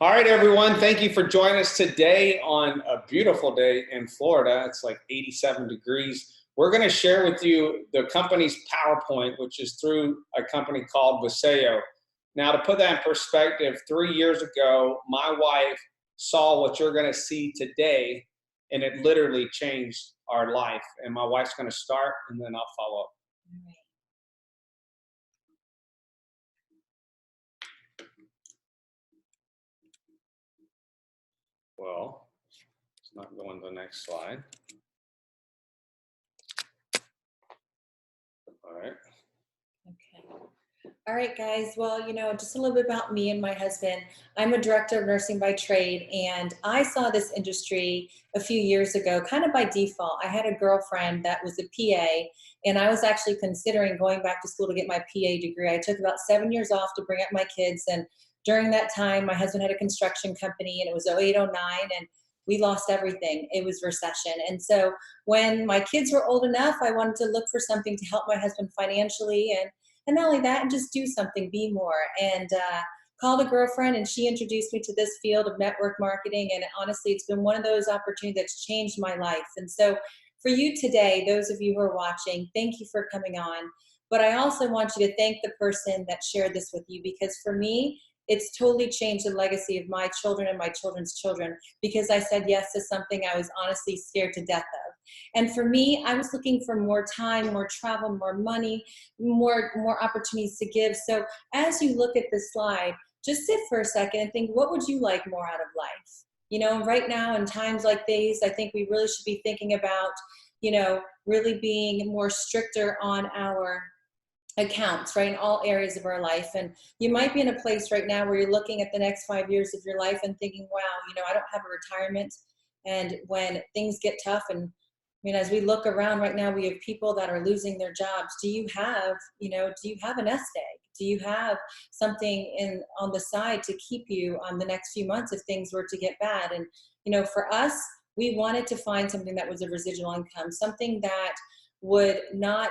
All right, everyone. Thank you for joining us today on a beautiful day in Florida. It's like 87 degrees. We're going to share with you the company's PowerPoint, which is through a company called Vasayo. Now, to put that in perspective, 3 years ago, my wife saw what you're going to see today, and it literally changed our life. And my wife's going to start, and then I'll follow up. Well, it's not going to the next slide. All right. Okay. All right, guys. Well, just a little bit about me and my husband. I'm a director of nursing by trade, and I saw this industry a few years ago, kind of by default. I had a girlfriend that was a PA, and I was actually considering going back to school to get my PA degree. I took about 7 years off to bring up my kids, and during that time, my husband had a construction company, and it was 08, 09, and we lost everything. It was recession. And so when my kids were old enough, I wanted to look for something to help my husband financially, and not only that, and just do something, be more. And called a girlfriend, and she introduced me to this field of network marketing. And honestly, it's been one of those opportunities that's changed my life. And so for you today, those of you who are watching, thank you for coming on. But I also want you to thank the person that shared this with you, because for me, it's totally changed the legacy of my children and my children's children, because I said yes to something I was honestly scared to death of. And for me, I was looking for more time, more travel, more money, more opportunities to give. So as you look at this slide, just sit for a second and think, what would you like more out of life? Right now in times like these, I think we really should be thinking about, really being more stricter on our accounts, right, in all areas of our life. And you might be in a place right now where you're looking at the next 5 years of your life and thinking, wow, I don't have a retirement. And when things get tough, and as we look around right now, we have people that are losing their jobs. Do you have a nest egg? Do you have something on the side to keep you on the next few months if things were to get bad? And for us, we wanted to find something that was a residual income, something that would not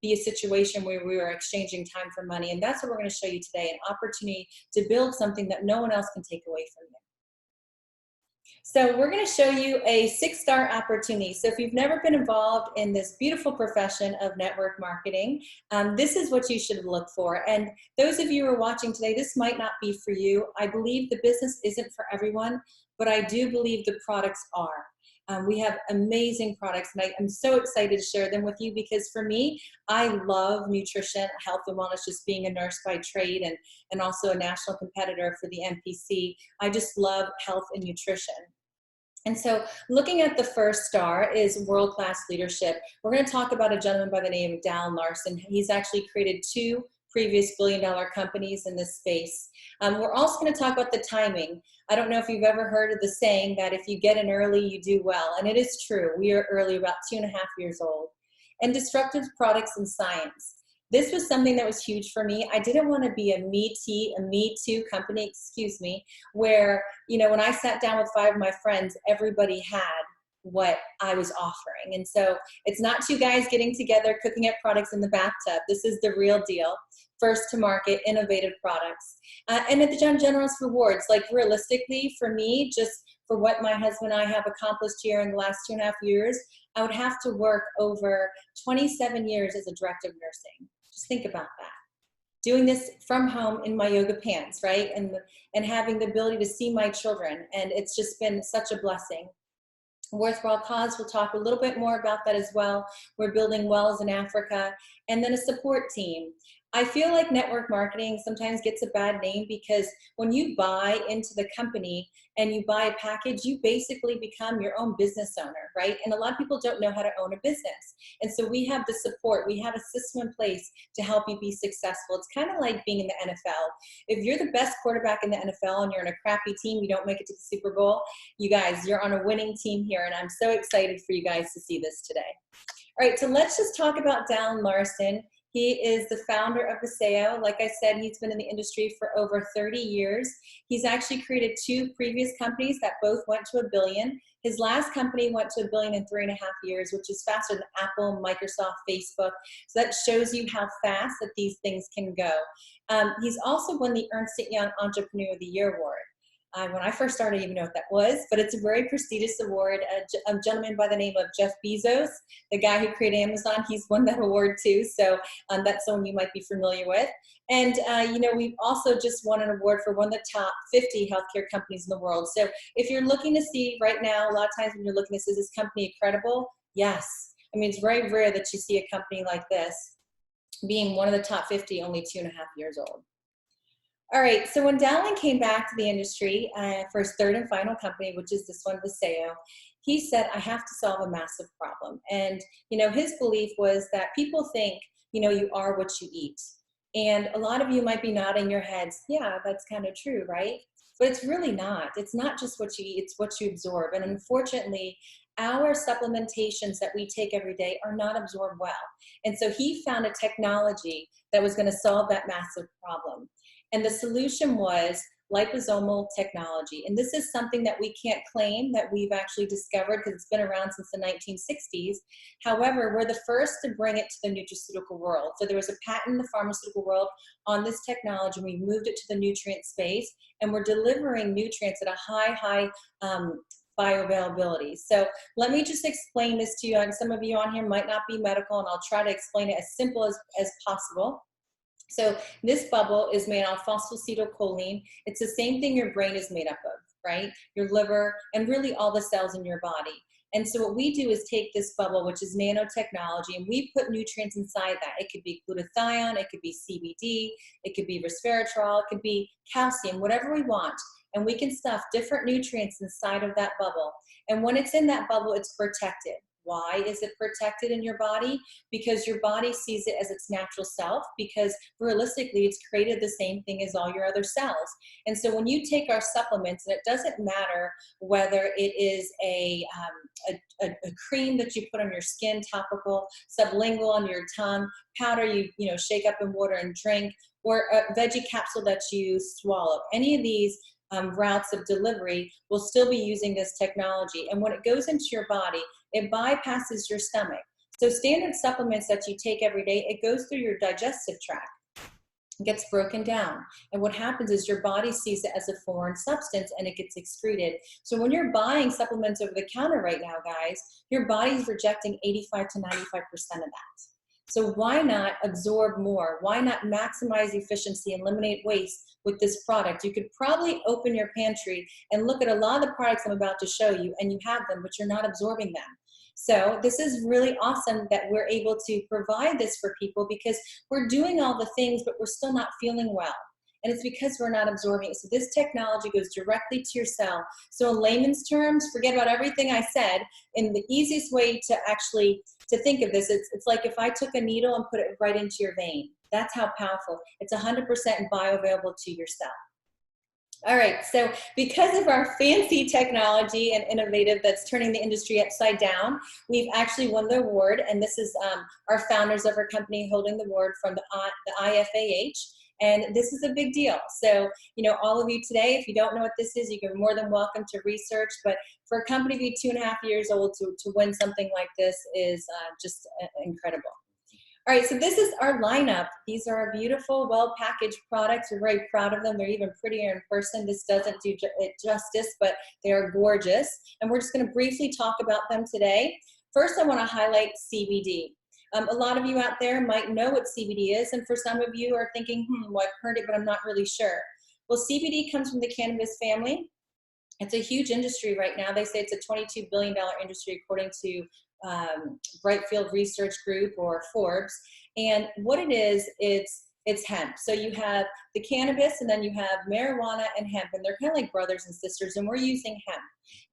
be a situation where we were exchanging time for money. And that's what we're going to show you today, an opportunity to build something that no one else can take away from you. So we're going to show you a 6-star opportunity. So if you've never been involved in this beautiful profession of network marketing, this is what you should look for. And those of you who are watching today, this might not be for you. I believe the business isn't for everyone, but I do believe the products are. We have amazing products, and I'm so excited to share them with you, because for me, I love nutrition, health, and wellness, just being a nurse by trade and also a national competitor for the NPC. I just love health and nutrition. And so looking at the first star is world-class leadership. We're going to talk about a gentleman by the name of Dallin Larson. He's actually created 2 previous billion-dollar companies in this space. We're also going to talk about the timing. I don't know if you've ever heard of the saying that if you get in early, you do well. And it is true. We are early, about 2.5 years old. And disruptive products and science. This was something that was huge for me. I didn't want to be a me too company, where, when I sat down with 5 of my friends, everybody had what I was offering. And so it's not 2 guys getting together, cooking up products in the bathtub. This is the real deal. First to market, innovative products. And at the John Generous Rewards, like realistically for me, just for what my husband and I have accomplished here in the last 2.5 years, I would have to work over 27 years as a director of nursing. Just think about that. Doing this from home in my yoga pants, right? And having the ability to see my children. And it's just been such a blessing. Worthwhile cause, we'll talk a little bit more about that as well. We're building wells in Africa. And then a support team. I feel like network marketing sometimes gets a bad name, because when you buy into the company and you buy a package, you basically become your own business owner, right? And a lot of people don't know how to own a business. And so we have the support, we have a system in place to help you be successful. It's kind of like being in the NFL. If you're the best quarterback in the NFL and you're in a crappy team, you don't make it to the Super Bowl, you guys, you're on a winning team here. And I'm so excited for you guys to see this today. All right, so let's just talk about Dallin Larson. He is the founder of Vasayo. Like I said, he's been in the industry for over 30 years. He's actually created 2 previous companies that both went to $1 billion. His last company went to $1 billion in 3.5 years, which is faster than Apple, Microsoft, Facebook. So that shows you how fast that these things can go. He's also won the Ernst & Young Entrepreneur of the Year Award. When I first started, I didn't even know what that was, but it's a very prestigious award. A gentleman by the name of Jeff Bezos, the guy who created Amazon, he's won that award too. So that's someone you might be familiar with. And, we've also just won an award for one of the top 50 healthcare companies in the world. So if you're looking to see right now, a lot of times when you're looking to see, is this company credible? Yes. I mean, it's very rare that you see a company like this being one of the top 50, only 2.5 years old. All right, so when Dowling came back to the industry for his third and final company, which is this one, Vasayo, he said, I have to solve a massive problem. And, his belief was that people think, you are what you eat. And a lot of you might be nodding your heads, yeah, that's kind of true, right? But it's really not. It's not just what you eat, it's what you absorb. And unfortunately, our supplementations that we take every day are not absorbed well. And so he found a technology that was going to solve that massive problem. And the solution was liposomal technology. And this is something that we can't claim that we've actually discovered because it's been around since the 1960s. However, we're the first to bring it to the nutraceutical world. So there was a patent in the pharmaceutical world on this technology. We moved it to the nutrient space, and we're delivering nutrients at a high bioavailability. So let me just explain this to you. And some of you on here might not be medical, and I'll try to explain it as simple as possible. So this bubble is made of phosphatidylcholine. It's the same thing your brain is made up of, right? Your liver and really all the cells in your body. And so what we do is take this bubble, which is nanotechnology, and we put nutrients inside that. It could be glutathione, it could be CBD, it could be resveratrol, it could be calcium, whatever we want. And we can stuff different nutrients inside of that bubble. And when it's in that bubble, it's protected. Why is it protected in your body? Because your body sees it as its natural self, because realistically, it's created the same thing as all your other cells. And so when you take our supplements, and it doesn't matter whether it is a cream that you put on your skin, topical, sublingual on your tongue, powder you shake up in water and drink, or a veggie capsule that you swallow, any of these routes of delivery will still be using this technology. And when it goes into your body, it bypasses your stomach. So standard supplements that you take every day, it goes through your digestive tract. It gets broken down. And what happens is your body sees it as a foreign substance and it gets excreted. So when you're buying supplements over the counter right now, guys, your body's rejecting 85 to 95% of that. So why not absorb more? Why not maximize efficiency and eliminate waste with this product? You could probably open your pantry and look at a lot of the products I'm about to show you, and you have them, but you're not absorbing them. So this is really awesome that we're able to provide this for people, because we're doing all the things, but we're still not feeling well. And it's because we're not absorbing it. So this technology goes directly to your cell. So in layman's terms, forget about everything I said. And the easiest way to think of this, it's like if I took a needle and put it right into your vein. That's how powerful. It's 100% bioavailable to your cell. All right, so because of our fancy technology and innovative that's turning the industry upside down, we've actually won the award, and this is our founders of our company holding the award from the IFAH. And this is a big deal. So, all of you today, if you don't know what this is, you're more than welcome to research. But for a company to be 2.5 years old to win something like this is just incredible. All right, so this is our lineup. These are our beautiful, well-packaged products. We're very proud of them. They're even prettier in person. This doesn't do it justice, but they are gorgeous. And we're just going to briefly talk about them today. First, I want to highlight CBD. A lot of you out there might know what CBD is, and for some of you are thinking, well, I've heard it, but I'm not really sure. Well, CBD comes from the cannabis family. It's a huge industry right now. They say it's a $22 billion industry according to Brightfield Research Group or Forbes. And what it is, it's hemp. So you have the cannabis, and then you have marijuana and hemp, and they're kind of like brothers and sisters, and we're using hemp.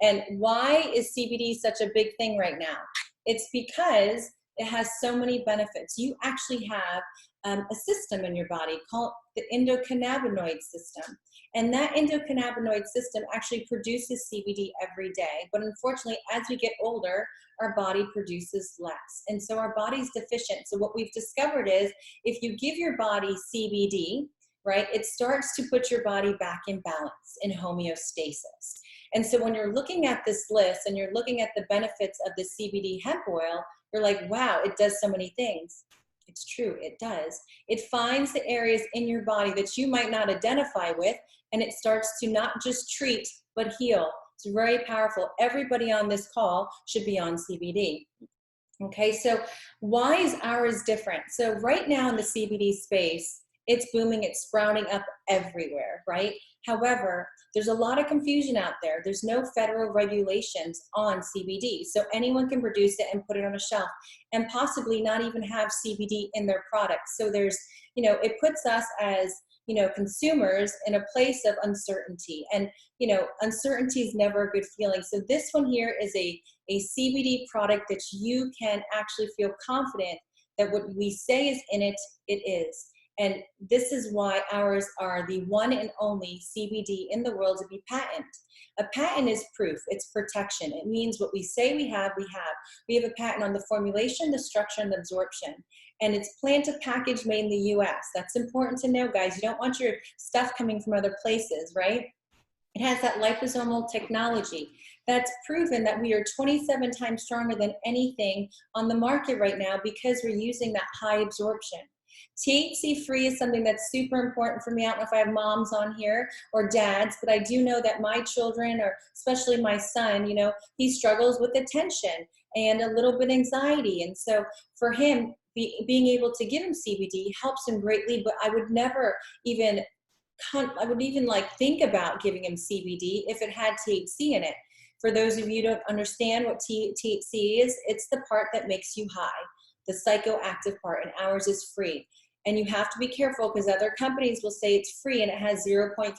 And why is CBD such a big thing right now? It's because it has so many benefits. You actually have a system in your body called the endocannabinoid system. And that endocannabinoid system actually produces CBD every day. But unfortunately, as we get older, our body produces less. And so our body's deficient. So what we've discovered is if you give your body CBD, right, it starts to put your body back in balance, in homeostasis. And so when you're looking at this list and you're looking at the benefits of the CBD hemp oil, you're like, wow, it does so many things. It's true, it does. It finds the areas in your body that you might not identify with, and it starts to not just treat, but heal. It's very powerful. Everybody on this call should be on CBD. Okay, so why is ours different? So right now in the CBD space, it's booming, it's sprouting up everywhere, right? However, there's a lot of confusion out there. There's no federal regulations on CBD. So anyone can produce it and put it on a shelf and possibly not even have CBD in their products. So there's, it puts us as, consumers in a place of uncertainty. And, uncertainty is never a good feeling. So this one here is a CBD product that you can actually feel confident that what we say is in it, it is. And this is why ours are the one and only CBD in the world to be patented. A patent is proof, it's protection. It means what we say we have, we have. We have a patent on the formulation, the structure, and the absorption. And it's plant to package made in the US. That's important to know, guys. You don't want your stuff coming from other places, right? It has that liposomal technology that's proven that we are 27 times stronger than anything on the market right now because we're using that high absorption. THC free is something that's super important for me. I don't know if I have moms on here or dads, but I do know that my children, or especially my son, he struggles with attention and a little bit anxiety. And so for him, being able to give him CBD helps him greatly, but I would never even think about giving him CBD if it had THC in it. For those of you who don't understand what THC is, it's the part that makes you high, the psychoactive part, and ours is free. And you have to be careful because other companies will say it's free and it has 0.3%.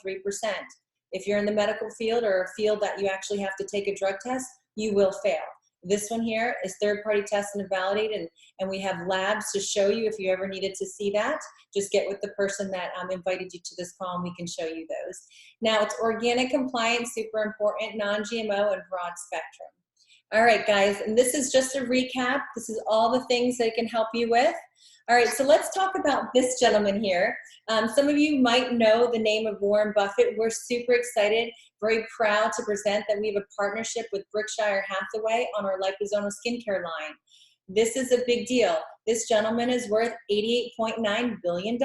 If you're in the medical field or a field that you actually have to take a drug test, you will fail. This one here is third-party tested and validated, and we have labs to show you if you ever needed to see that. Just get with the person that invited you to this call and we can show you those. Now, it's organic, compliant, super important, non-GMO, and broad spectrum. All right, guys, and this is just a recap. This is all the things that it can help you with. All right, so let's talk about this gentleman here. Some of you might know the name of Warren Buffett. We're super excited, very proud to present that we have a partnership with Berkshire Hathaway on our liposomal skincare line. This is a big deal. This gentleman is worth $88.9 billion.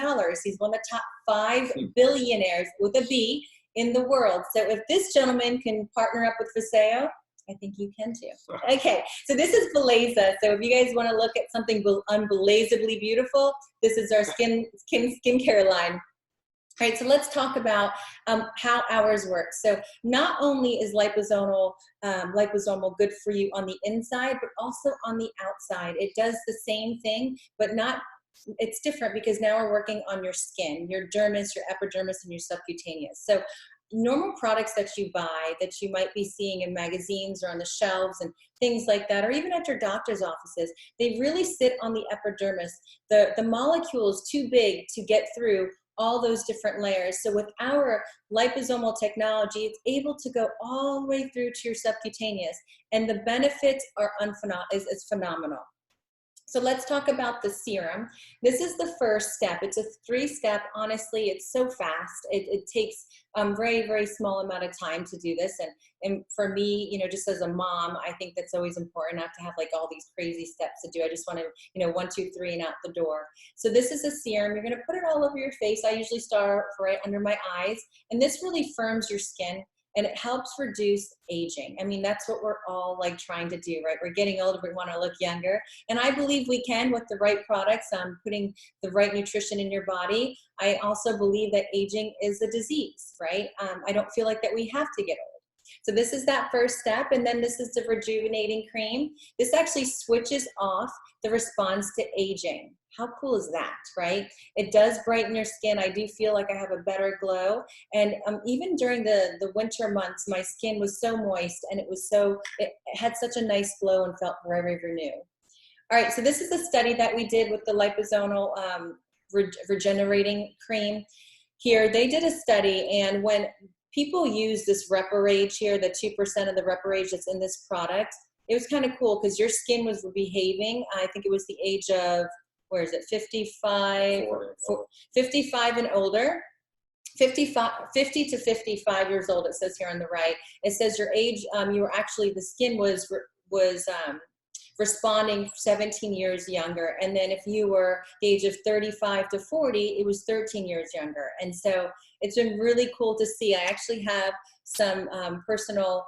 He's one of the top 5 billionaires with a B in the world. So if this gentleman can partner up with Vasayo, I think you can too. Okay, so this is Beleza. So if you guys want to look at something unbelievably beautiful, this is our skincare line. All right, so let's talk about how ours work. So not only is liposomal good for you on the inside, but also on the outside. It does the same thing, but it's different because now we're working on your skin, your dermis, your epidermis, and your subcutaneous. So normal products that you buy that you might be seeing in magazines or on the shelves and things like that, or even at your doctor's offices, they really sit on the epidermis. The molecule is too big to get through all those different layers. So with our liposomal technology, it's able to go all the way through to your subcutaneous, and the benefits are phenomenal. So let's talk about the serum. This is the first step. It's a 3-step. Honestly, it's so fast. It takes very, very small amount of time to do this. And for me, just as a mom, I think that's always important not to have like all these crazy steps to do. I just want to, 1, 2, 3 and out the door. So this is a serum. You're going to put it all over your face. I usually start right under my eyes. And this really firms your skin. And it helps reduce aging. I mean, that's what we're all like trying to do, right? We're getting older, we want to look younger. And I believe we can with the right products, putting the right nutrition in your body. I also believe that aging is a disease, right? I don't feel like that we have to get old. So this is that first step. And then this is the rejuvenating cream. This actually switches off the response to aging. How cool is that, right? It does brighten your skin. I do feel like I have a better glow. And even during the winter months, my skin was so moist and it had such a nice glow and felt very, very new. All right, so this is a study that we did with the liposomal regenerating cream. Here, they did a study, and when people use this Reparage here, the 2% of the Reparage that's in this product, it was kind of cool because your skin was behaving. I think it was the age of, 55 and older. 50 to 55 years old, it says here on the right. It says your age, the skin was responding 17 years younger. And then if you were the age of 35 to 40, it was 13 years younger. And so it's been really cool to see. I actually have some personal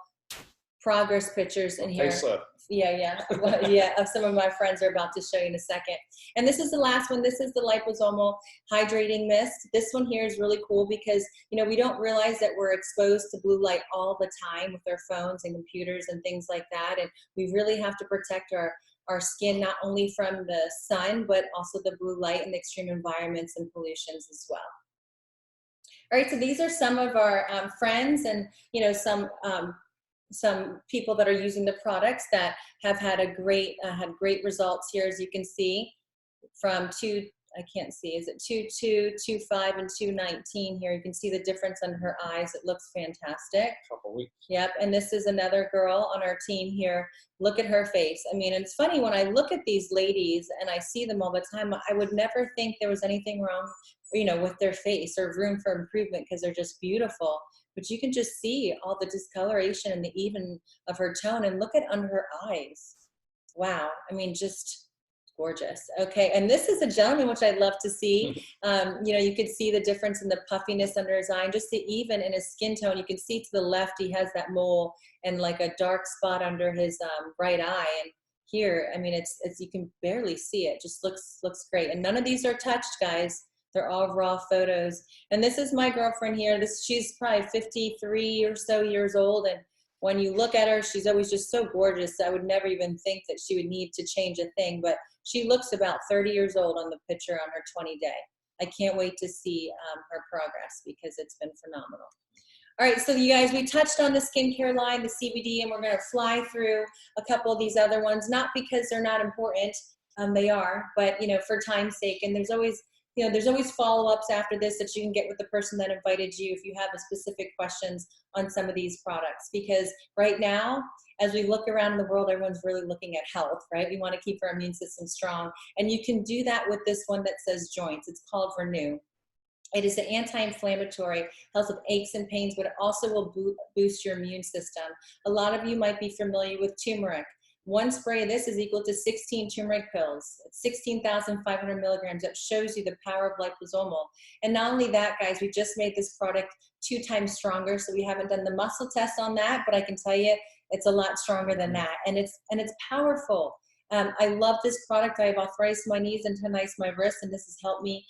progress pictures in here. Facelift. Yeah, yeah, of some of my friends are about to show you in a second. And this is the last one. This is the liposomal hydrating mist. This one here is really cool because, you know, we don't realize that we're exposed to blue light all the time with our phones and computers and things like that. And we really have to protect our skin, not only from the sun, but also the blue light and the extreme environments and pollutions as well. All right, so these are some of our friends and, you know, some people that are using the products that have had had great results here, as you can see, from I can't see, is it 22, 25, and 219 here? You can see the difference in her eyes. It looks fantastic. Couple weeks. Yep, and this is another girl on our team here. Look at her face. I mean, it's funny when I look at these ladies and I see them all the time, I would never think there was anything wrong, you know, with their face or room for improvement because they're just beautiful. But you can just see all the discoloration and the even of her tone, and look at under her eyes. Wow, I mean, just gorgeous. Okay, and this is a gentleman, which I'd love to see. You know, you could see the difference in the puffiness under his eye, and just the even in his skin tone. You can see to the left, he has that mole and like a dark spot under his right eye. And here, I mean, it's you can barely see it. Just looks great. And none of these are touched, guys. They're all raw photos. And this is my girlfriend here. She's probably 53 or so years old, and when you look at her, she's always just so gorgeous. I would never even think that she would need to change a thing, but she looks about 30 years old on the picture on her 20 day. I can't wait to see her progress because it's been phenomenal. All right, so you guys, we touched on the skincare line, the CBD, and we're gonna fly through a couple of these other ones, not because they're not important, they are, but you know, for time's sake, and there's always follow-ups after this that you can get with the person that invited you if you have a specific questions on some of these products. Because right now, as we look around in the world, everyone's really looking at health, right? We want to keep our immune system strong. And you can do that with this one that says joints. It's called Renew. It is an anti-inflammatory, helps with aches and pains, but it also will boost your immune system. A lot of you might be familiar with turmeric. One spray of this is equal to 16 turmeric pills. It's 16,500 milligrams. That shows you the power of liposomal. And not only that, guys, we just made this product 2 times stronger. So we haven't done the muscle test on that, but I can tell you it's a lot stronger than that. And it's powerful. I love this product. I have arthritis in my knees and tendinitis in my wrists, and this has helped me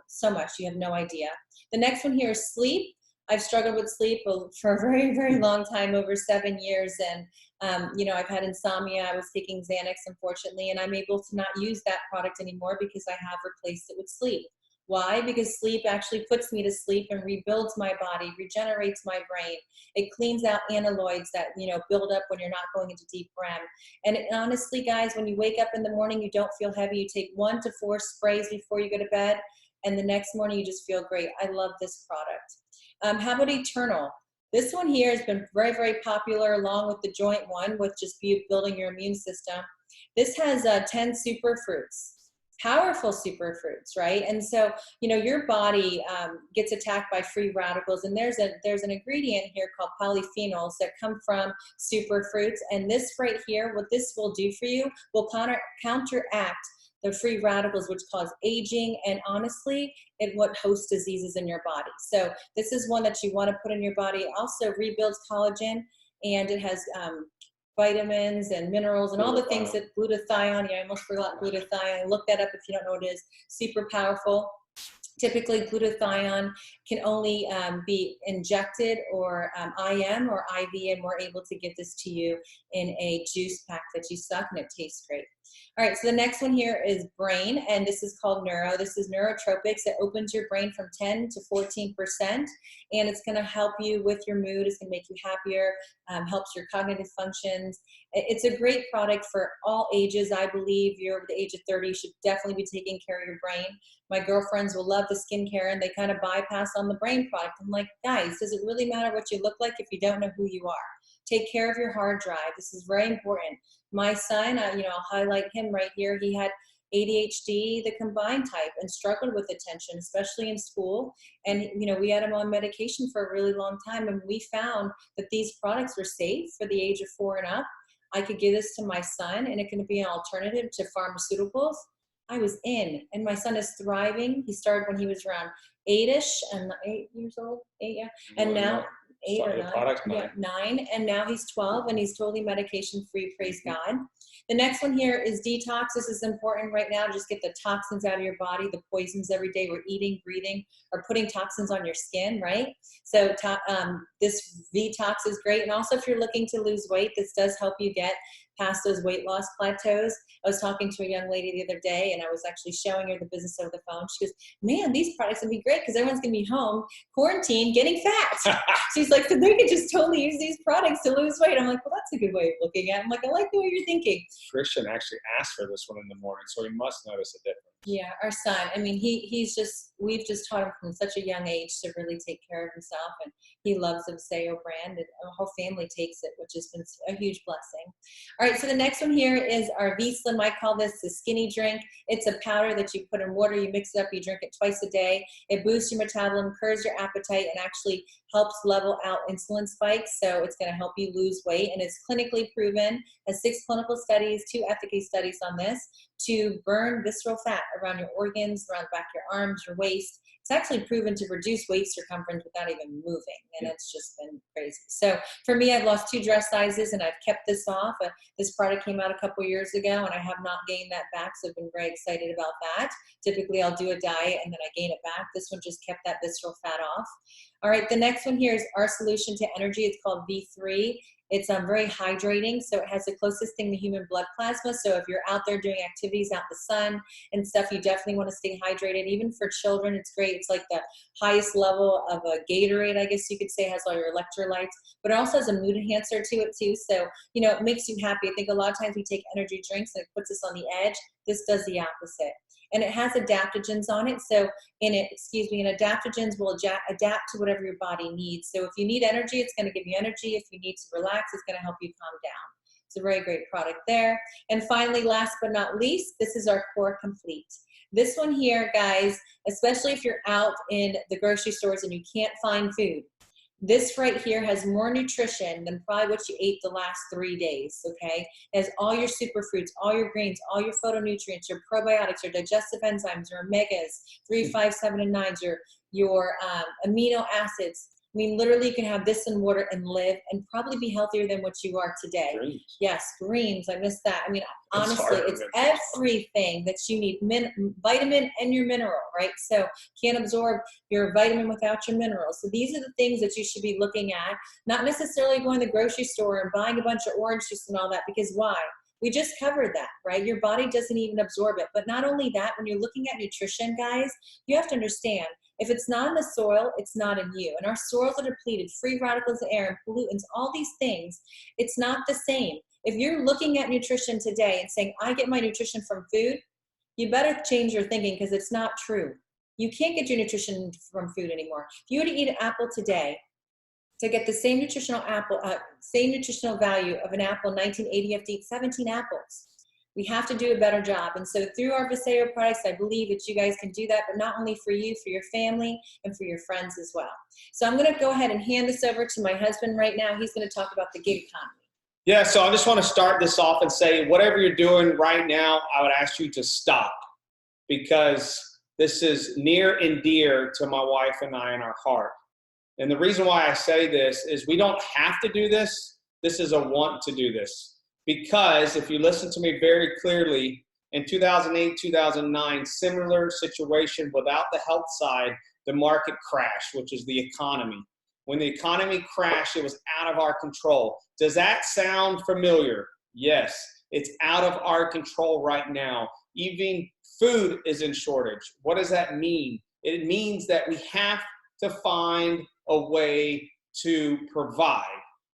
so much. You have no idea. The next one here is sleep. I've struggled with sleep for a very, very long time, over 7 years. And, you know, I've had insomnia. I was taking Xanax, unfortunately, and I'm able to not use that product anymore because I have replaced it with sleep. Why? Because sleep actually puts me to sleep and rebuilds my body, regenerates my brain. It cleans out amyloids that, you know, build up when you're not going into deep REM. And honestly, guys, when you wake up in the morning, you don't feel heavy. You take 1 to 4 sprays before you go to bed, and the next morning you just feel great. I love this product. How about Eternal? This one here has been very, very popular along with the joint one, with just building your immune system. This has 10 superfruits. Powerful superfruits, right? And so, you know, your body gets attacked by free radicals, and there's an ingredient here called polyphenols that come from superfruits. And this right here, what this will do for you, will counteract the free radicals, which cause aging, and honestly, it what hosts diseases in your body. So this is one that you want to put in your body. It also rebuilds collagen, and it has vitamins and minerals and all the things that glutathione, I almost forgot glutathione. Look that up if you don't know what it is. Super powerful. Typically, glutathione can only be injected or IM or IV, and we're able to give this to you in a juice pack that you suck, and it tastes great. All right, so the next one here is brain, and this is called Neuro. This is neurotropics. It opens your brain from 10 to 14%, and it's going to help you with your mood. It's going to make you happier, helps your cognitive functions. It's a great product for all ages. I believe you're over the age of 30, you should definitely be taking care of your brain. My girlfriends will love the skincare, and they kind of bypass on the brain product. I'm like, guys, does it really matter what you look like if you don't know who you are? Take care of your hard drive. This is very important. My son, you know, I'll highlight him right here. He had ADHD, the combined type, and struggled with attention, especially in school. And, you know, we had him on medication for a really long time, and we found that these products were safe for the age of 4 and up. I could give this to my son and it can be an alternative to pharmaceuticals, I was in. And my son is thriving. He started when he was around 8-ish and 8 years old, 8, yeah. And now 8 or 9, yeah, 9. And now he's 12 and he's totally medication free, praise God. The next one here is detox. This is important right now. Just get the toxins out of your body, the poisons every day we're eating, breathing, or putting toxins on your skin, right? So this detox is great. And also if you're looking to lose weight, this does help you get past those weight loss plateaus. I was talking to a young lady the other day and I was actually showing her the business over the phone. She goes, man, these products would be great because everyone's going to be home, quarantined, getting fat. She's like, so they could just totally use these products to lose weight. I'm like, well, that's a good way of looking at it. I'm like, I like the way you're thinking. Christian actually asked for this one in the morning, so he must notice a difference. Yeah, our son. I mean, we've just taught him from such a young age to really take care of himself, and he loves the Vasayo brand, and our whole family takes it, which has been a huge blessing. All right, so the next one here is our V-Slim. I call this the skinny drink. It's a powder that you put in water, you mix it up, you drink it twice a day. It boosts your metabolism, curbs your appetite, and actually helps level out insulin spikes. So it's going to help you lose weight, and it's clinically proven, has 6 clinical studies, 2 efficacy studies on this, to burn visceral fat around your organs, around the back of your arms, your waist. It's actually proven to reduce waist circumference without even moving, and it's just been crazy. So for me, I've lost 2 dress sizes, and I've kept this off. This product came out a couple years ago, and I have not gained that back, so I've been very excited about that. Typically, I'll do a diet, and then I gain it back. This one just kept that visceral fat off. All right, the next one here is our solution to energy. It's called V3. It's very hydrating, so it has the closest thing to human blood plasma. So if you're out there doing activities out in the sun and stuff, you definitely want to stay hydrated. Even for children, it's great. It's like the highest level of a Gatorade, I guess you could say. It has all your electrolytes, but it also has a mood enhancer to it too. So, you know, it makes you happy. I think a lot of times we take energy drinks and it puts us on the edge. This does the opposite. And it has adaptogens on it. So and adaptogens will adapt to whatever your body needs. So if you need energy, it's going to give you energy. If you need to relax, it's going to help you calm down. It's a very great product there. And finally, last but not least, this is our Core Complete. This one here, guys, especially if you're out in the grocery stores and you can't find food, this right here has more nutrition than probably what you ate the last 3 days, okay? It has all your superfruits, all your greens, all your phytonutrients, your probiotics, your digestive enzymes, your omegas, 3, 5, 7, and 9s, your amino acids. I mean, literally you can have this in water and live and probably be healthier than what you are today. Greens. Yes, greens, I missed that. I mean, honestly, it's everything that you need, vitamin and your mineral, right? So can't absorb your vitamin without your minerals. So these are the things that you should be looking at, not necessarily going to the grocery store and buying a bunch of orange juice and all that, because why? We just covered that, right? Your body doesn't even absorb it. But not only that, when you're looking at nutrition, guys, you have to understand, if it's not in the soil, it's not in you. And our soils are depleted, free radicals in air and pollutants, all these things, it's not the same. If you're looking at nutrition today and saying, I get my nutrition from food, you better change your thinking, because it's not true. You can't get your nutrition from food anymore. If you were to eat an apple today, to get the same nutritional value of an apple in 1980, you have to eat 17 apples. We have to do a better job. And so through our Vasayo products, I believe that you guys can do that, but not only for you, for your family, and for your friends as well. So I'm going to go ahead and hand this over to my husband right now. He's going to talk about the gig economy. Yeah, so I just want to start this off and say, whatever you're doing right now, I would ask you to stop, because this is near and dear to my wife and I in our heart. And the reason why I say this is we don't have to do this. This is a want to do this. Because if you listen to me very clearly, in 2008, 2009, similar situation without the health side, the market crashed, which is the economy. When the economy crashed, it was out of our control. Does that sound familiar? Yes, it's out of our control right now. Even food is in shortage. What does that mean? It means that we have to find a way to provide.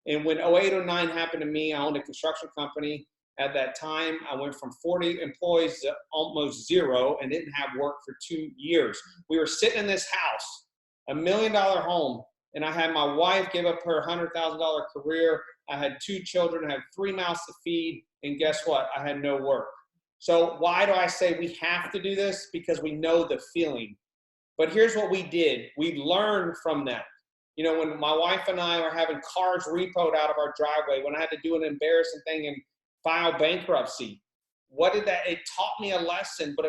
And when 08, 09 happened to me, I owned a construction company. At that time, I went from 40 employees to almost 0 and didn't have work for 2 years. We were sitting in this house, $1 million home, and I had my wife give up her $100,000 career. I had 2 children, I had 3 mouths to feed, and guess what? I had no work. So why do I say we have to do this? Because we know the feeling. But here's what we did. We learned from that. You know, when my wife and I were having cars repoed out of our driveway, when I had to do an embarrassing thing and file bankruptcy, what did that, it taught me a lesson, but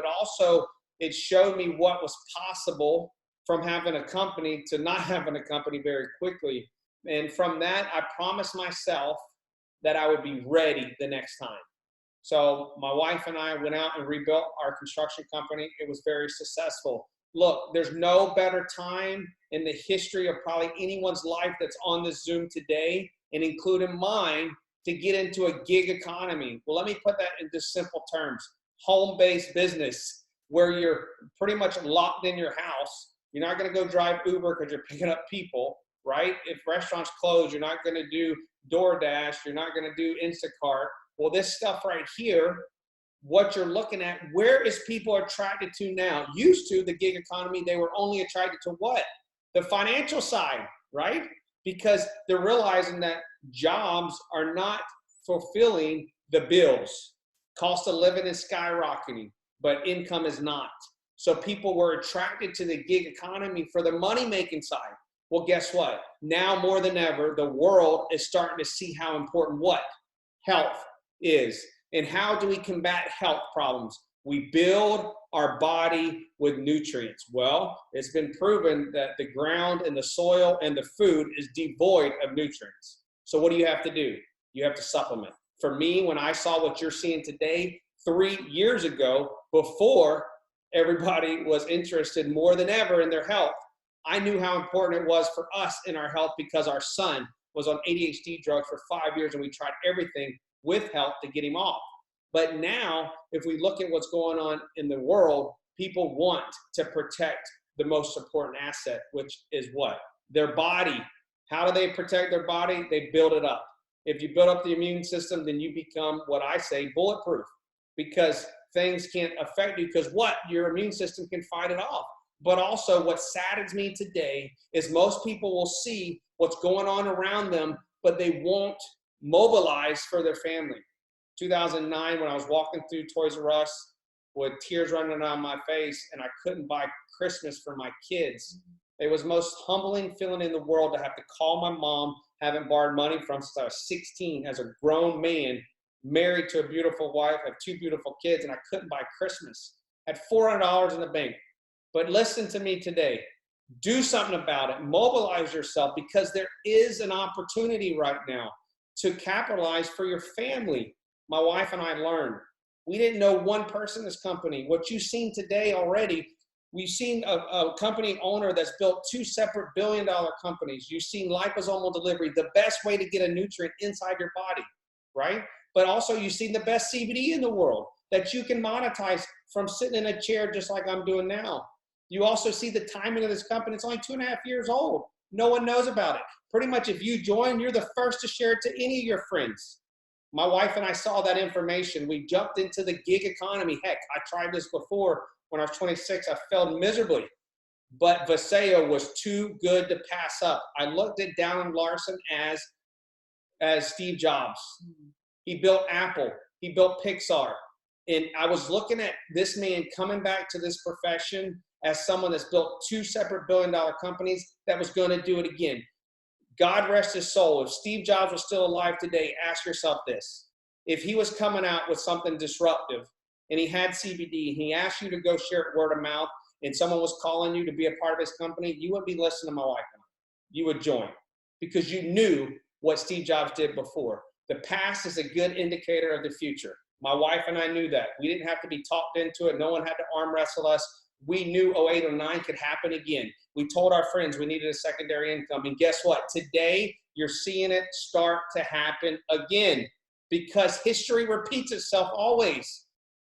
it showed me what was possible from having a company to not having a company very quickly. And from that, I promised myself that I would be ready the next time. So my wife and I went out and rebuilt our construction company. It was very successful. Look, there's no better time in the history of probably anyone's life that's on this Zoom today, and including mine, to get into a gig economy. Well, let me put that into simple terms. Home-based business, where you're pretty much locked in your house. You're not going to go drive Uber because you're picking up people, right? If restaurants close, you're not going to do DoorDash. You're not going to do Instacart. Well, this stuff right here, what you're looking at, where is people attracted to now? Used to the gig economy, they were only attracted to what? The financial side, right? Because they're realizing that jobs are not fulfilling the bills. Cost of living is skyrocketing, but income is not. So people were attracted to the gig economy for the money-making side. Well, guess what? Now more than ever, the world is starting to see how important what? Health is. And how do we combat health problems? We build our body with nutrients. Well, it's been proven that the ground and the soil and the food is devoid of nutrients. So what do you have to do? You have to supplement. For me, when I saw what you're seeing today, 3 years ago, before everybody was interested more than ever in their health, I knew how important it was for us in our health because our son was on ADHD drugs for 5 years and we tried everything with help to get him off. But now, if we look at what's going on in the world, people want to protect the most important asset, which is what? Their body. How do they protect their body? They build it up. If you build up the immune system, then you become, what I say, bulletproof, because things can't affect you because what? Your immune system can fight it off. But also what saddens me today is most people will see what's going on around them, but they won't mobilize for their family. 2009, when I was walking through Toys R Us with tears running down my face and I couldn't buy Christmas for my kids, it was the most humbling feeling in the world to have to call my mom, haven't borrowed money from since I was 16 as a grown man, married to a beautiful wife, have 2 beautiful kids, and I couldn't buy Christmas. I had $400 in the bank. But listen to me today. Do something about it. Mobilize yourself because there is an opportunity right now to capitalize for your family. My wife and I learned. We didn't know one person in this company. What you've seen today already, we've seen a company owner that's built 2 separate billion-dollar companies. You've seen liposomal delivery, the best way to get a nutrient inside your body, right? But also you've seen the best CBD in the world that you can monetize from sitting in a chair just like I'm doing now. You also see the timing of this company. It's only 2.5 years old. No one knows about it. Pretty much if you join, you're the first to share it to any of your friends. My wife and I saw that information. We jumped into the gig economy. Heck, I tried this before. When I was 26, I failed miserably. But Vasayo was too good to pass up. I looked at Dallin Larson as Steve Jobs. He built Apple. He built Pixar. And I was looking at this man coming back to this profession as someone that's built 2 separate billion-dollar companies that was going to do it again. God rest his soul. If Steve Jobs was still alive today, ask yourself this. If he was coming out with something disruptive and he had CBD and he asked you to go share it word of mouth and someone was calling you to be a part of his company, you wouldn't be listening to my wife and I. You would join because you knew what Steve Jobs did before. The past is a good indicator of the future. My wife and I knew that. We didn't have to be talked into it. No one had to arm wrestle us. We knew 08 or 09 could happen again. We told our friends we needed a secondary income. And guess what? Today, you're seeing it start to happen again because history repeats itself always.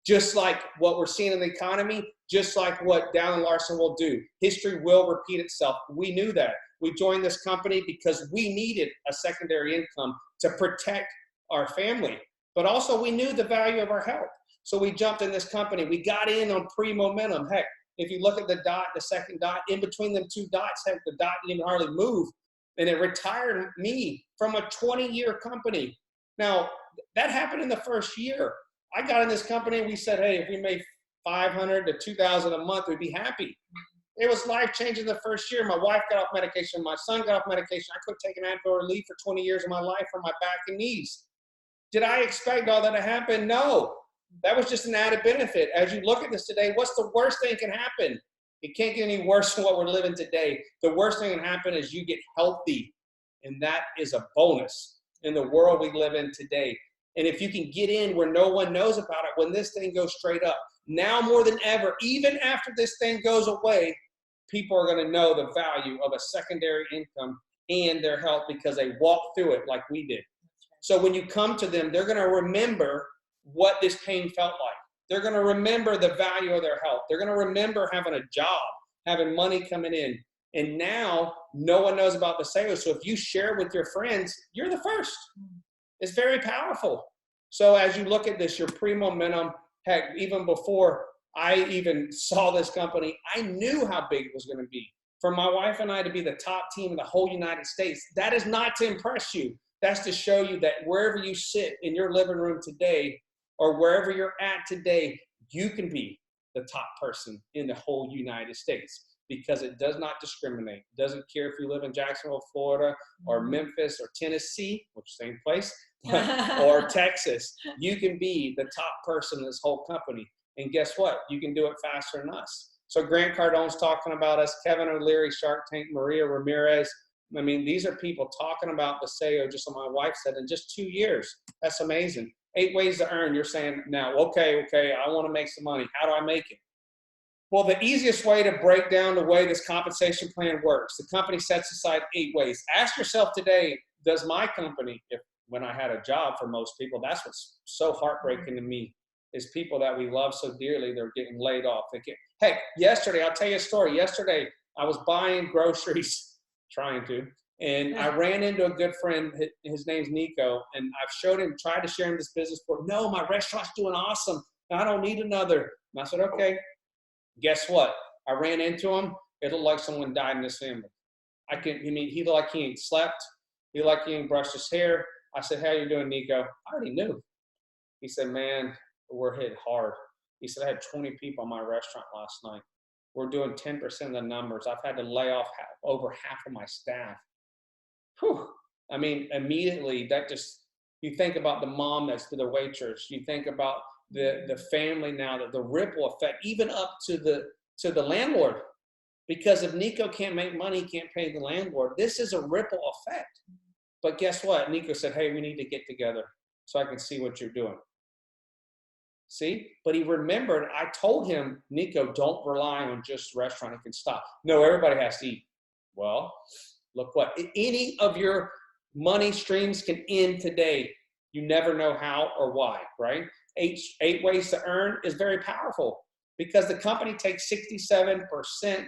Just like what we're seeing in the economy, just like what Dallin Larson will do. History will repeat itself. We knew that. We joined this company because we needed a secondary income to protect our family. But also we knew the value of our health. So we jumped in this company. We got in on pre-momentum. Heck, if you look at the dot, the second dot, in between them 2 dots, heck, the dot didn't hardly move. And it retired me from a 20-year company. Now, that happened in the first year. I got in this company and we said, hey, if we made $500 to $2,000 a month, we'd be happy. It was life-changing the first year. My wife got off medication. My son got off medication. I couldn't take an Advil or leave for 20 years of my life for my back and knees. Did I expect all that to happen? No. That was just an added benefit. As you look at this today, what's the worst thing that can happen? It can't get any worse than what we're living today. The worst thing that can happen is you get healthy, and that is a bonus in the world we live in today. And if you can get in where no one knows about it, when this thing goes straight up, now more than ever, even after this thing goes away, people are going to know the value of a secondary income and their health because they walked through it like we did. So when you come to them, they're going to remember what this pain felt like. They're going to remember the value of their health. They're going to remember having a job, having money coming in. And now no one knows about Vasayo. So if you share with your friends, you're the first. It's very powerful. So as you look at this, your pre-momentum, heck, even before I even saw this company, I knew how big it was going to be. For my wife and I to be the top team in the whole United States, that is not to impress you. That's to show you that wherever you sit in your living room today or wherever you're at today, you can be the top person in the whole United States because it does not discriminate. It doesn't care if you live in Jacksonville, Florida, or Memphis, or Tennessee, which is the same place, or Texas. You can be the top person in this whole company. And guess what? You can do it faster than us. So Grant Cardone's talking about us, Kevin O'Leary, Shark Tank, Maria Ramirez. I mean, these are people talking about Vasayo, just like my wife said, in just 2 years. That's amazing. 8 ways to earn. You're saying now, okay, I want to make some money. How do I make it? Well, the easiest way to break down the way this compensation plan works, the company sets aside 8 ways. Ask yourself today, does my company, when I had a job for most people, that's what's so heartbreaking to me, is people that we love so dearly, they're getting laid off. Heck, yesterday, I'll tell you a story. Yesterday, I was buying groceries, trying to, and I ran into a good friend. His name's Nico, and I've tried to share him this business for, no, my restaurant's doing awesome. I don't need another. And I said, okay. Guess what? I ran into him. It looked like someone died in his family. He looked like he ain't slept. He looked like he ain't brushed his hair. I said, how you doing, Nico? I already knew. He said, man, we're hit hard. He said, I had 20 people in my restaurant last night. We're doing 10% of the numbers. I've had to lay off over half of my staff. Whew. I mean, immediately you think about the mom that's the waitress. You think about the family now, the ripple effect, even up to the landlord. Because if Nico can't make money, he can't pay the landlord. This is a ripple effect. But guess what? Nico said, hey, we need to get together so I can see what you're doing. See? But he remembered, I told him, Nico, don't rely on just restaurant. It can stop. No, everybody has to eat. Well, look what? Any of your money streams can end today. You never know how or why, right? 8 ways to earn is very powerful because the company takes 67%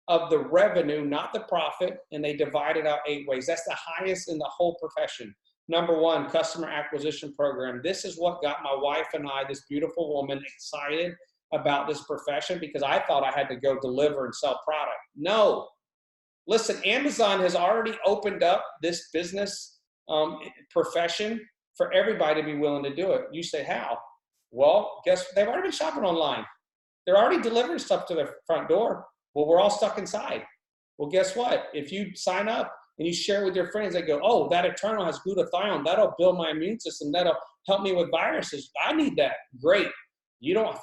of the revenue, not the profit, and they divide it out 8 ways. That's the highest in the whole profession. Number 1, customer acquisition program. This is what got my wife and I, this beautiful woman, excited about this profession because I thought I had to go deliver and sell product. No. Listen, Amazon has already opened up this business profession for everybody to be willing to do it. You say, how? Well, guess what? They've already been shopping online. They're already delivering stuff to their front door. Well, we're all stuck inside. Well, guess what? If you sign up and you share with your friends, they go, oh, that Eternal has glutathione. That'll build my immune system. That'll help me with viruses. I need that. Great.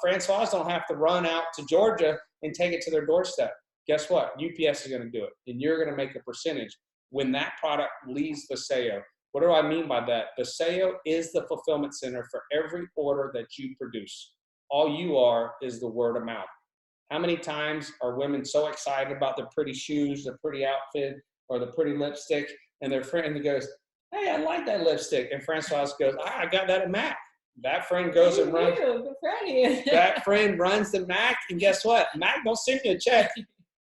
Francoise don't have to run out to Georgia and take it to their doorstep. Guess what? UPS is going to do it. And you're going to make a percentage when that product leaves Vasayo. What do I mean by that? Vasayo is the fulfillment center for every order that you produce. All you are is the word of mouth. How many times are women so excited about their pretty shoes, their pretty outfit, or the pretty lipstick, and their friend goes, hey, I like that lipstick. And Francoise goes, I got that at Mac. That friend goes and runs. That friend runs the Mac, and guess what? Mac don't send you a check,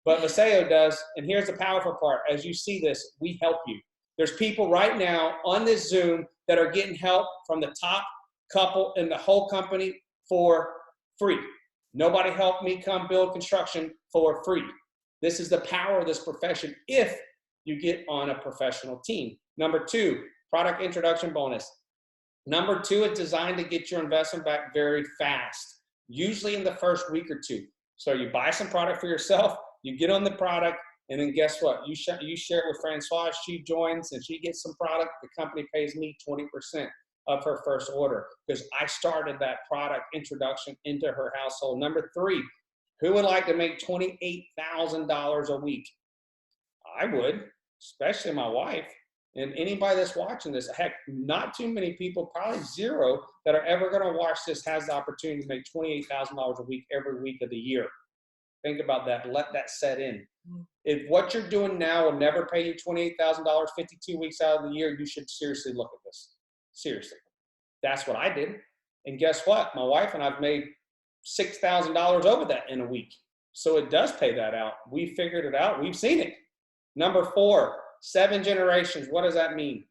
but Vasayo does. And here's the powerful part. As you see this, we help you. There's people right now on this Zoom that are getting help from the top couple in the whole company for free. Nobody helped me come build construction for free. This is the power of this profession if you get on a professional team. Number 2, product introduction bonus. Number 2, it's designed to get your investment back very fast, usually in the first week or 2. So you buy some product for yourself, You get on the product, and then guess what? You share it with Francoise. She joins, and she gets some product. The company pays me 20% of her first order because I started that product introduction into her household. Number 3, who would like to make $28,000 a week? I would, especially my wife. And anybody that's watching this, heck, not too many people, probably 0, that are ever going to watch this has the opportunity to make $28,000 a week every week of the year. Think about that. Let that set in. If what you're doing now will never pay you $28,000 52 weeks out of the year, you should seriously look at this. Seriously. That's what I did. And guess what? My wife and I've made $6,000 over that in a week. So it does pay that out. We figured it out. We've seen it. Number 4, 7 generations. What does that mean?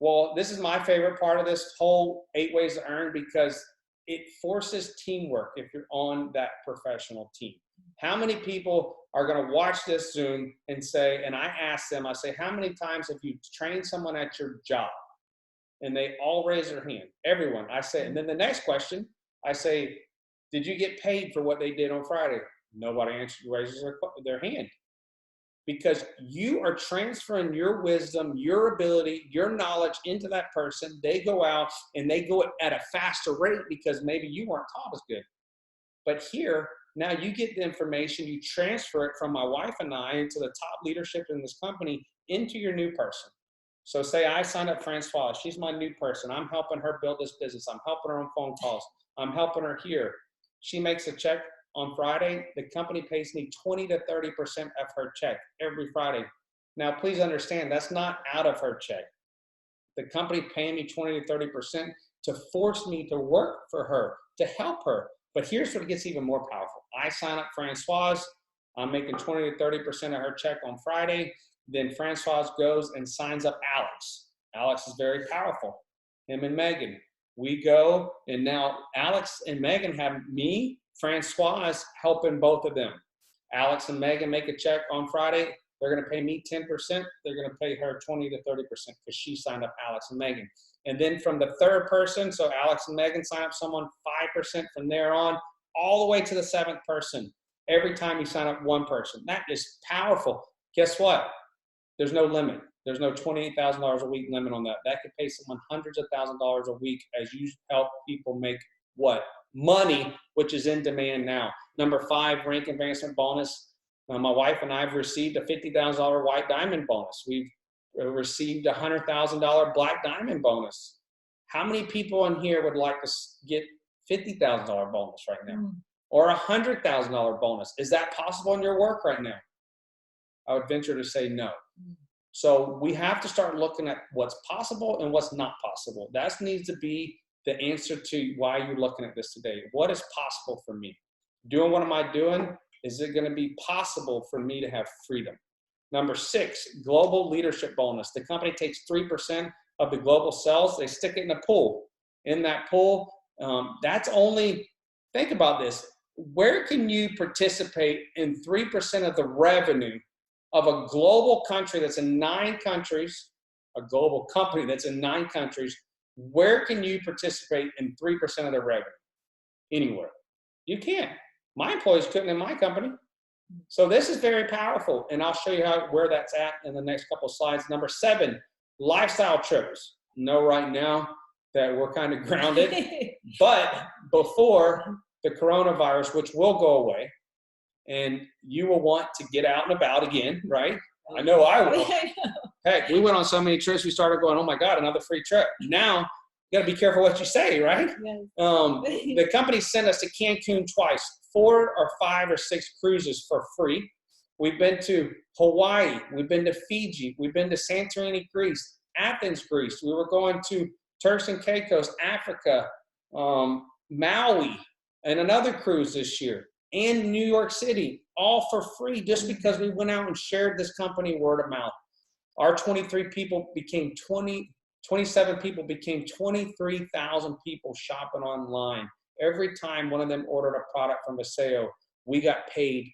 Well, this is my favorite part of this whole 8 ways to earn because it forces teamwork if you're on that professional team. How many people are going to watch this Zoom and say, and I ask them, I say, how many times have you trained someone at your job? And they all raise their hand. Everyone. I say, and then the next question, I say, did you get paid for what they did on Friday? Nobody raises their hand. Because you are transferring your wisdom, your ability, your knowledge into that person. They go out and they go at a faster rate because maybe you weren't taught as good. But here, now you get the information, you transfer it from my wife and I into the top leadership in this company into your new person. So say I signed up Francoise, she's my new person. I'm helping her build this business. I'm helping her on phone calls. I'm helping her here. She makes a check on Friday. The company pays me 20 to 30% of her check every Friday. Now, please understand, that's not out of her check. The company paying me 20 to 30% to force me to work for her, to help her. But here's what gets even more powerful. I sign up Francoise. I'm making 20 to 30% of her check on Friday. Then Francoise goes and signs up Alex. Alex is very powerful. Him and Megan. We go, and now Alex and Megan have me, Francoise, helping both of them. Alex and Megan make a check on Friday. They're going to pay me 10%. They're going to pay her 20 to 30% because she signed up Alex and Megan. And then from the third person, so Alex and Megan sign up someone 5% from there on, all the way to the 7th person. Every time you sign up one person. That is powerful. Guess what? There's no limit. There's no $28,000 a week limit on that. That could pay someone hundreds of thousands of dollars a week as you help people make what? Money, which is in demand now. Number 5, rank advancement bonus. My wife and I have received a $50,000 white diamond bonus. We've received a $100,000 black diamond bonus. How many people in here would like to get $50,000 bonus right now? Or a $100,000 bonus? Is that possible in your work right now? I would venture to say no. So we have to start looking at what's possible and what's not possible. That needs to be the answer to why you're looking at this today. What is possible for me? Doing what am I doing? Is it going to be possible for me to have freedom? Number 6, global leadership bonus. The company takes 3% of the global sales. They stick it in a pool. In that pool, that's only, think about this. Where can you participate in 3% of the revenue of a global country that's in 9 countries, a global company that's in 9 countries? Where can you participate in 3% of the revenue? Anywhere. You can't. My employees couldn't in my company. So this is very powerful, and I'll show you where that's at in the next couple of slides. Number 7, lifestyle trips. Know right now that we're kind of grounded, but before the coronavirus, which will go away, and you will want to get out and about again, right? I know I will. Heck, we went on so many trips, we started going, oh my God, another free trip. Now, you got to be careful what you say, right? Yes. The company sent us to Cancun twice, 4 or 5 or 6 cruises for free. We've been to Hawaii. We've been to Fiji. We've been to Santorini, Greece, Athens, Greece. We were going to Turks and Caicos, Africa, Maui, and another cruise this year, and New York City, all for free just because we went out and shared this company word of mouth. Our 27 people became 23,000 people shopping online. Every time one of them ordered a product from Vasayo, we got paid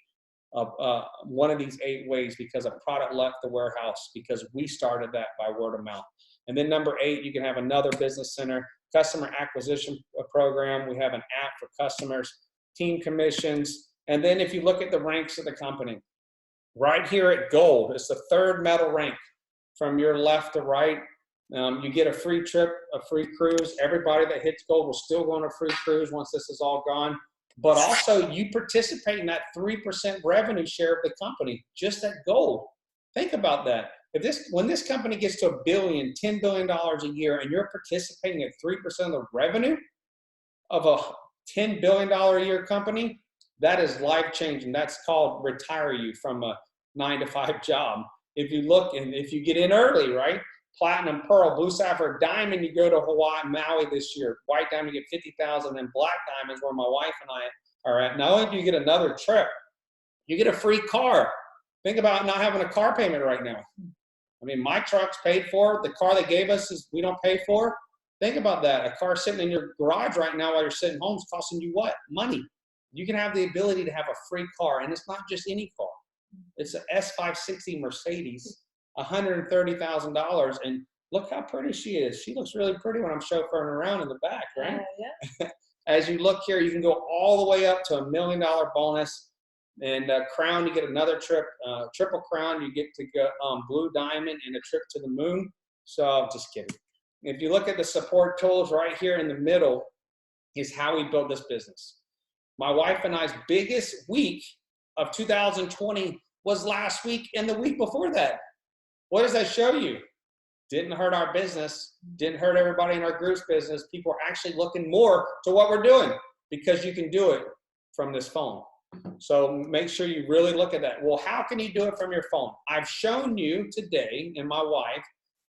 one of these 8 ways because a product left the warehouse because we started that by word of mouth. And then number 8, you can have another business center, customer acquisition program. We have an app for customers, team commissions. And then if you look at the ranks of the company, Right here at gold, it's the third medal rank from your left to right. You get a free trip, a free cruise. Everybody that hits gold will still go on a free cruise once this is all gone. But also, you participate in that 3% revenue share of the company, just at gold. Think about that. When this company gets to $1 billion, $10 billion a year, and you're participating at 3% of the revenue of a $10 billion a year company, that is life changing. That's called retire you from a 9-to-5 job. If you look and if you get in early, right? Platinum, pearl, blue sapphire, diamond, you go to Hawaii, Maui this year. White diamond, you get 50,000, and black diamonds, where my wife and I are at. Not only do you get another trip, you get a free car. Think about not having a car payment right now. I mean, my truck's paid for. The car they gave us is we don't pay for. Think about that. A car sitting in your garage right now while you're sitting home is costing you what? Money. You can have the ability to have a free car, and it's not just any car. It's an S560 Mercedes, $130,000, and look how pretty she is. She looks really pretty when I'm chauffeuring around in the back, right? Yeah. As you look here, you can go all the way up to $1 million bonus. And crown, you get another trip, triple crown, you get to go blue diamond and a trip to the moon. So just kidding. If you look at the support tools right here in the middle is how we built this business. My wife and I's biggest week of 2020 was last week and the week before that. What does that show you? Didn't hurt our business, didn't hurt everybody in our group's business. People are actually looking more to what we're doing because you can do it from this phone. So make sure you really look at that. Well, how can you do it from your phone? I've shown you today, and my wife,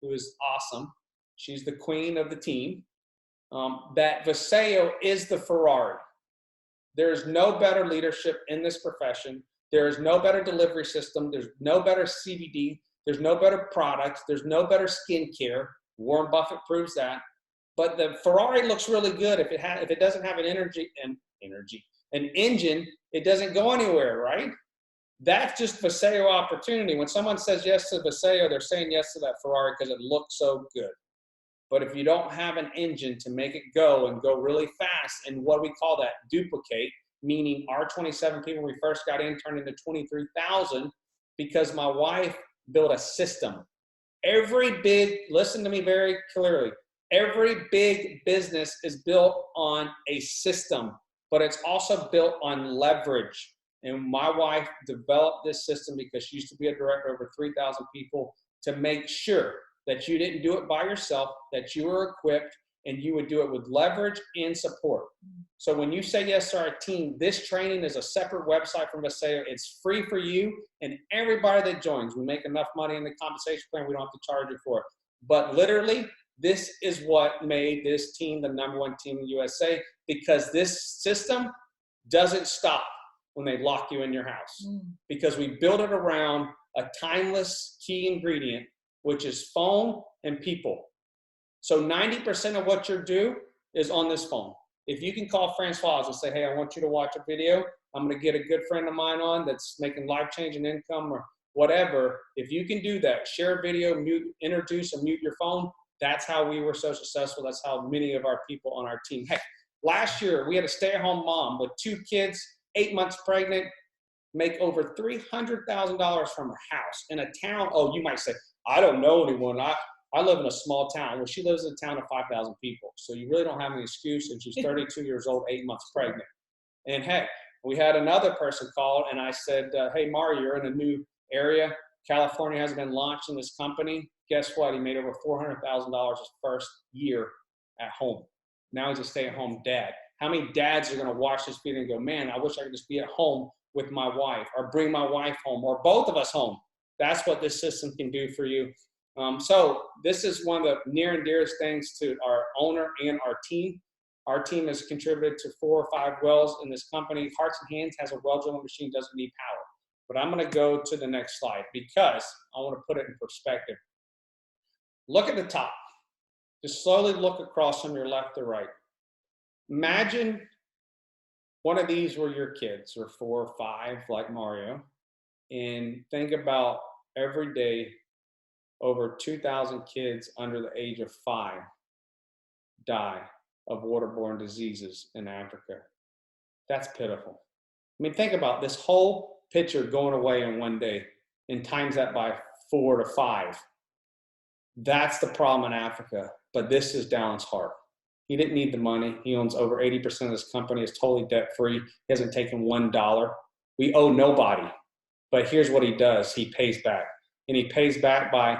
who is awesome, she's the queen of the team, that Vasayo is the Ferrari. There is no better leadership in this profession. There is no better delivery system. There's no better CBD. There's no better products. There's no better skincare. Warren Buffett proves that. But the Ferrari looks really good if it doesn't have an engine, it doesn't go anywhere, right? That's just Vasayo opportunity. When someone says yes to Vasayo, they're saying yes to that Ferrari because it looks so good. But if you don't have an engine to make it go and go really fast, and what we call that duplicate, meaning our 27 people when we first got in turned into 23,000 because my wife built a system. Listen to me very clearly, every big business is built on a system, but it's also built on leverage. And my wife developed this system because she used to be a director over 3,000 people to make sure that you didn't do it by yourself, that you were equipped, and you would do it with leverage and support. So when you say yes to our team, this training is a separate website from Vasayo. It's free for you and everybody that joins. We make enough money in the compensation plan, we don't have to charge you for it. But literally, this is what made this team the #1 team in the USA, because this system doesn't stop when they lock you in your house. Because we build it around a timeless key ingredient, which is phone and people. So 90% of what you're due is on this phone. If you can call Francoise and say, hey, I want you to watch a video, I'm going to get a good friend of mine on that's making life-changing income or whatever. If you can do that, share a video, introduce and mute your phone, that's how we were so successful. That's how many of our people on our team. Heck, last year we had a stay-at-home mom with 2 kids, 8 months pregnant, make over $300,000 from her house in a town. Oh, you might say, I don't know anyone. I live in a small town. Well, she lives in a town of 5,000 people. So you really don't have any excuse. And she's 32 years old, 8 months pregnant. And heck, we had another person call and I said, hey, Mari, you're in a new area. California hasn't been launched in this company. Guess what? He made over $400,000 his first year at home. Now he's a stay-at-home dad. How many dads are going to watch this video and go, man, I wish I could just be at home with my wife, or bring my wife home, or both of us home? That's what this system can do for you. So this is one of the near and dearest things to our owner and our team. Our team has contributed to 4 or 5 wells in this company. Hearts and Hands has a well drilling machine, doesn't need power. But I'm going to go to the next slide because I want to put it in perspective. Look at the top. Just slowly look across from your left to right. Imagine one of these were your kids, or 4 or 5 like Mario, and think about every day over 2,000 kids under the age of 5 die of waterborne diseases in Africa. That's pitiful. I mean, think about this whole picture going away in one day and times that by 4 to 5. That's the problem in Africa. But this is Dallon's heart. He didn't need the money. He owns over 80% of this company. Is totally debt free. He hasn't taken $1. We owe nobody. But here's what he does. He pays back. And he pays back by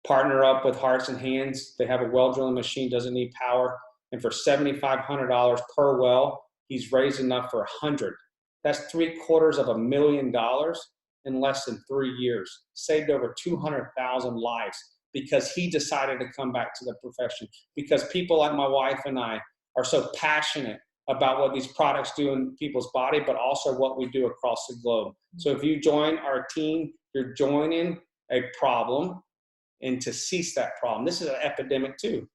partner up with Hearts and Hands. They have a well drilling machine, doesn't need power. And for $7,500 per well, he's raised enough for 100. That's $750,000 in less than 3 years. Saved over 200,000 lives because he decided to come back to the profession. Because people like my wife and I are so passionate about what these products do in people's body, but also what we do across the globe. So if you join our team, you're joining a problem and to cease that problem. This is an epidemic too.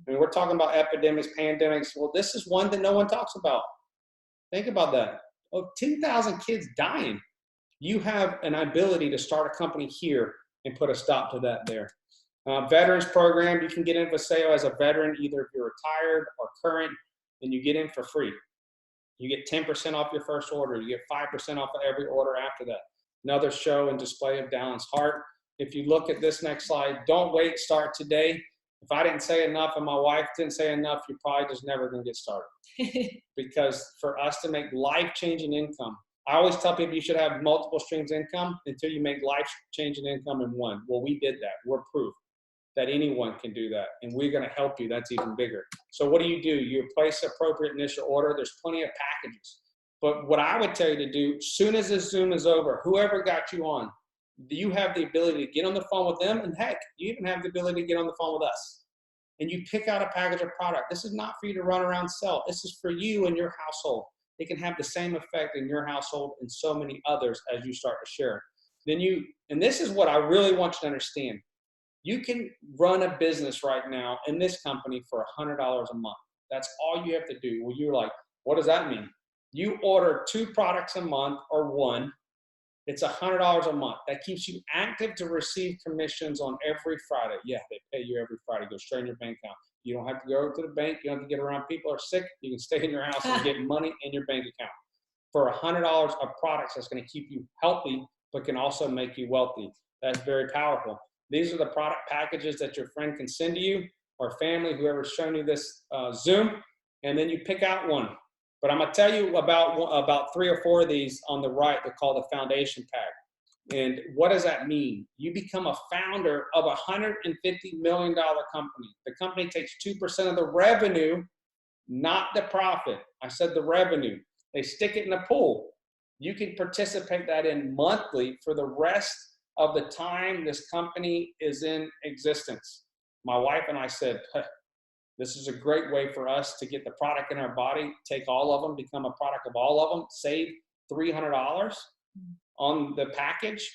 I mean, we're talking about epidemics, pandemics. Well, this is one that no one talks about. Think about that. Oh, 10,000 kids dying. You have an ability to start a company here and put a stop to that there. Veterans program, you can get in Vasayo as a veteran, either if you're retired or current, and you get in for free. You get 10% off your first order. You get 5% off of every order after that. Another show and display of Dallon's heart. If you look at this next slide, don't wait, start today. If I didn't say enough and my wife didn't say enough, you're probably just never going to get started. Because for us to make life-changing income, I always tell people you should have multiple streams of income until you make life-changing income in one. Well, we did that. We're proof that anyone can do that, and we're going to help you. That's even bigger. So what do? You place appropriate initial order. There's plenty of packages. But what I would tell you to do, soon as this Zoom is over, whoever got you on, you have the ability to get on the phone with them, and heck, you even have the ability to get on the phone with us. And you pick out a package of product. This is not for you to run around sell. This is for you and your household. It can have the same effect in your household and so many others as you start to share. And this is what I really want you to understand. You can run a business right now in this company for $100 a month. That's all you have to do. Well, you're like, what does that mean? You order 2 products a month or 1. It's $100 a month. That keeps you active to receive commissions on every Friday. Yeah, they pay you every Friday. Go straight in your bank account. You don't have to go to the bank. You don't have to get around people who are sick. You can stay in your house and get money in your bank account. For $100 of products, that's going to keep you healthy, but can also make you wealthy. That's very powerful. These are the product packages that your friend can send to you or family, whoever's shown you this Zoom, and then you pick out one. But I'm going to tell you about 3 or 4 of these on the right. They're called the Foundation Pack. And what does that mean? You become a founder of a $150 million company. The company takes 2% of the revenue, not the profit. I said the revenue. They stick it in a pool. You can participate that in monthly for the rest of the time this company is in existence. My wife and I said, this is a great way for us to get the product in our body, take all of them, become a product of all of them, save $300 on the package.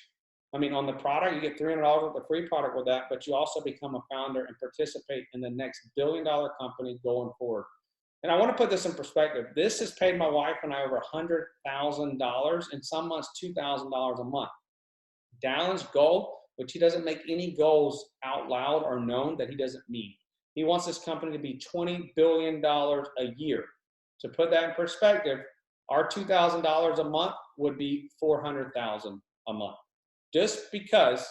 I mean, on the product, you get $300 with the free product with that, but you also become a founder and participate in the next billion-dollar company going forward. And I want to put this in perspective. This has paid my wife and I over $100,000, and some months $2,000 a month. Dallon's goal, which he doesn't make any goals out loud or known that he doesn't mean. He wants this company to be $20 billion a year. To put that in perspective, our $2,000 a month would be $400,000 a month. Just because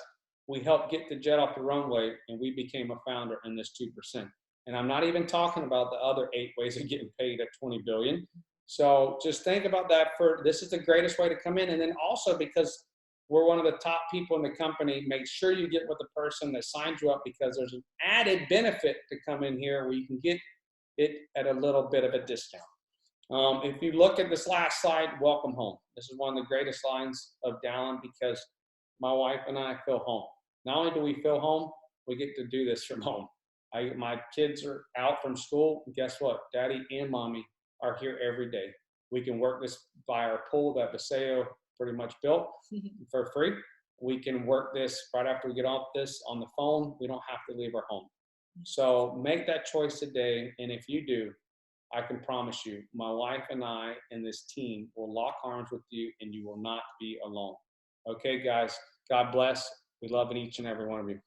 we helped get the jet off the runway and we became a founder in this 2%. And I'm not even talking about the other 8 ways of getting paid at $20 billion. So just think about that. This is the greatest way to come in. And then also because we're one of the top people in the company, make sure you get with the person that signed you up, because there's an added benefit to come in here where you can get it at a little bit of a discount. If you look at this last slide, welcome home. This is one of the greatest lines of Dallon, because my wife and I feel home. Not only do we feel home, we get to do this from home. My kids are out from school. And guess what? Daddy and mommy are here every day. We can work this by our pool that Vasayo pretty much built for free. We can work this right after we get off this on the phone. We don't have to leave our home. So make that choice today. And if you do, I can promise you, my wife and I and this team will lock arms with you, and you will not be alone. Okay, guys, God bless. We love each and every one of you.